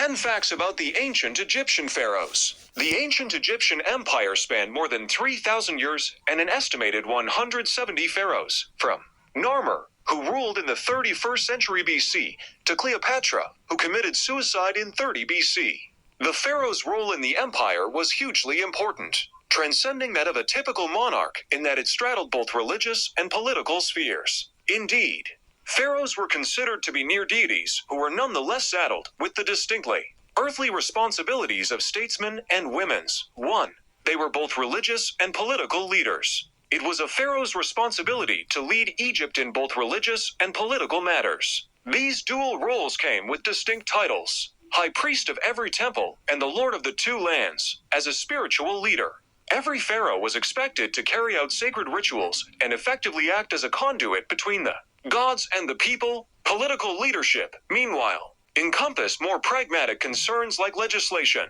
10 facts about the ancient Egyptian pharaohs. The ancient Egyptian empire spanned more than 3,000 years and an estimated 170 pharaohs, from Narmer, who ruled in the 31st century BC, to Cleopatra, who committed suicide in 30 BC. The pharaoh's role in the empire was hugely important, transcending that of a typical monarch in that it straddled both religious and political spheres. Indeed, pharaohs were considered to be near deities who were nonetheless saddled with the distinctly earthly responsibilities of statesmen and women's. 1. They were both religious and political leaders. It was a pharaoh's responsibility to lead Egypt in both religious and political matters. These dual roles came with distinct titles: High Priest of every temple and the Lord of the two lands. As a spiritual leader, every pharaoh was expected to carry out sacred rituals and effectively act as a conduit between the gods and the people. Political leadership, meanwhile, encompassed more pragmatic concerns like legislation,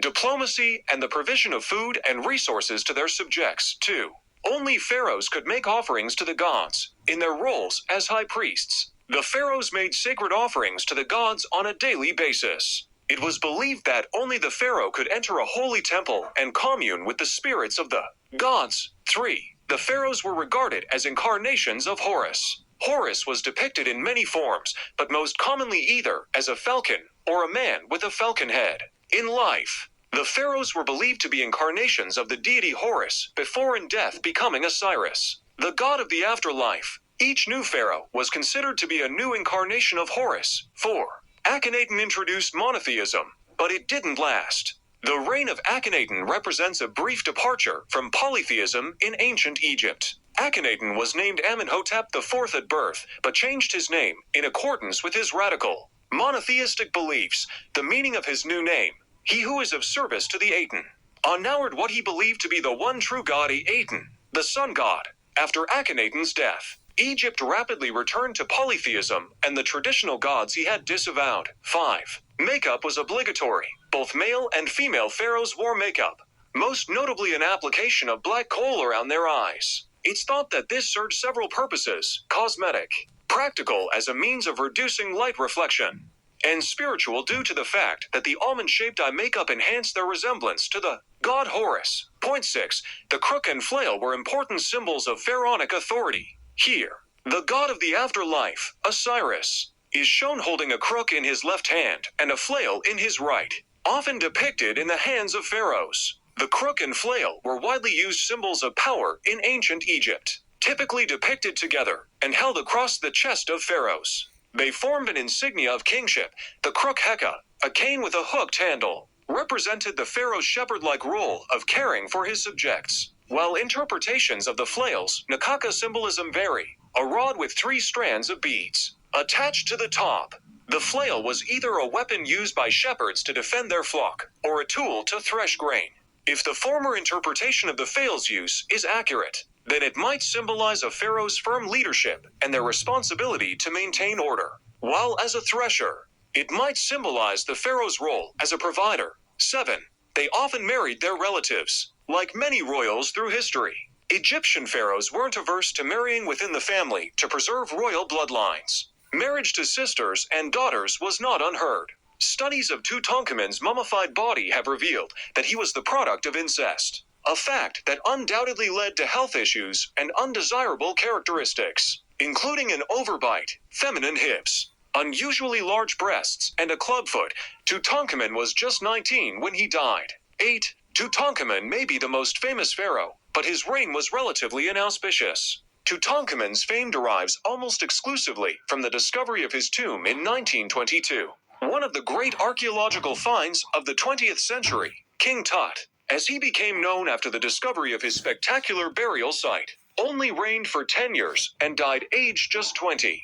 diplomacy, and the provision of food and resources to their subjects. 2. Only pharaohs could make offerings to the gods in their roles as high priests. The pharaohs made sacred offerings to the gods on a daily basis. It was believed that only the pharaoh could enter a holy temple and commune with the spirits of the gods. 3. The pharaohs were regarded as incarnations of Horus. Horus was depicted in many forms, but most commonly either as a falcon or a man with a falcon head. In life, the pharaohs were believed to be incarnations of the deity Horus, before in death becoming Osiris, the god of the afterlife. Each new pharaoh was considered to be a new incarnation of Horus. 4. Akhenaten introduced monotheism, but it didn't last. The reign of Akhenaten represents a brief departure from polytheism in ancient Egypt. Akhenaten was named Amenhotep IV at birth, but changed his name in accordance with his radical monotheistic beliefs. The meaning of his new name: he who is of service to the Aten, honored what he believed to be the one true god Aten, the sun god. After Akhenaten's death, Egypt rapidly returned to polytheism and the traditional gods he had disavowed. 5. Makeup was obligatory. Both male and female pharaohs wore makeup, most notably an application of black coal around their eyes. It's thought that this served several purposes: cosmetic, practical as a means of reducing light reflection, and spiritual due to the fact that the almond-shaped eye makeup enhanced their resemblance to the god Horus. Point 6. The crook and flail were important symbols of pharaonic authority. Here, the god of the afterlife, Osiris, is shown holding a crook in his left hand and a flail in his right, often depicted in the hands of pharaohs. The crook and flail were widely used symbols of power in ancient Egypt, typically depicted together and held across the chest of pharaohs. They formed an insignia of kingship. The crook Heka, a cane with a hooked handle, represented the pharaoh's shepherd-like role of caring for his subjects, while interpretations of the flail's Nakaka symbolism vary. A rod with 3 strands of beads attached to the top. The flail was either a weapon used by shepherds to defend their flock, or a tool to thresh grain. If the former interpretation of the flail's use is accurate, then it might symbolize a pharaoh's firm leadership and their responsibility to maintain order, while as a thresher, it might symbolize the pharaoh's role as a provider. 7. They often married their relatives. Like many royals through history, Egyptian pharaohs weren't averse to marrying within the family to preserve royal bloodlines. Marriage to sisters and daughters was not unheard. Studies of Tutankhamun's mummified body have revealed that he was the product of incest, a fact that undoubtedly led to health issues and undesirable characteristics, including an overbite, feminine hips, unusually large breasts, and a clubfoot. Tutankhamun was just 19 when he died. 8. Tutankhamun may be the most famous pharaoh, but his reign was relatively inauspicious. Tutankhamun's fame derives almost exclusively from the discovery of his tomb in 1922. One of the great archaeological finds of the 20th century, King Tut, as he became known after the discovery of his spectacular burial site, only reigned for 10 years and died aged just 20.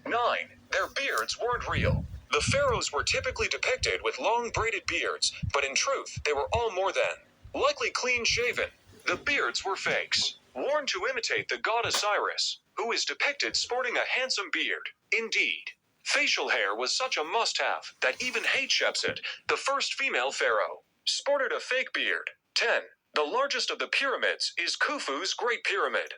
9. Their beards weren't real. The pharaohs were typically depicted with long braided beards, but in truth they were all more than likely clean-shaven. The beards were fakes, worn to imitate the god Osiris, who is depicted sporting a handsome beard. Indeed, facial hair was such a must-have that even Hatshepsut, the first female pharaoh, sported a fake beard. 10. The largest of the pyramids is Khufu's Great Pyramid.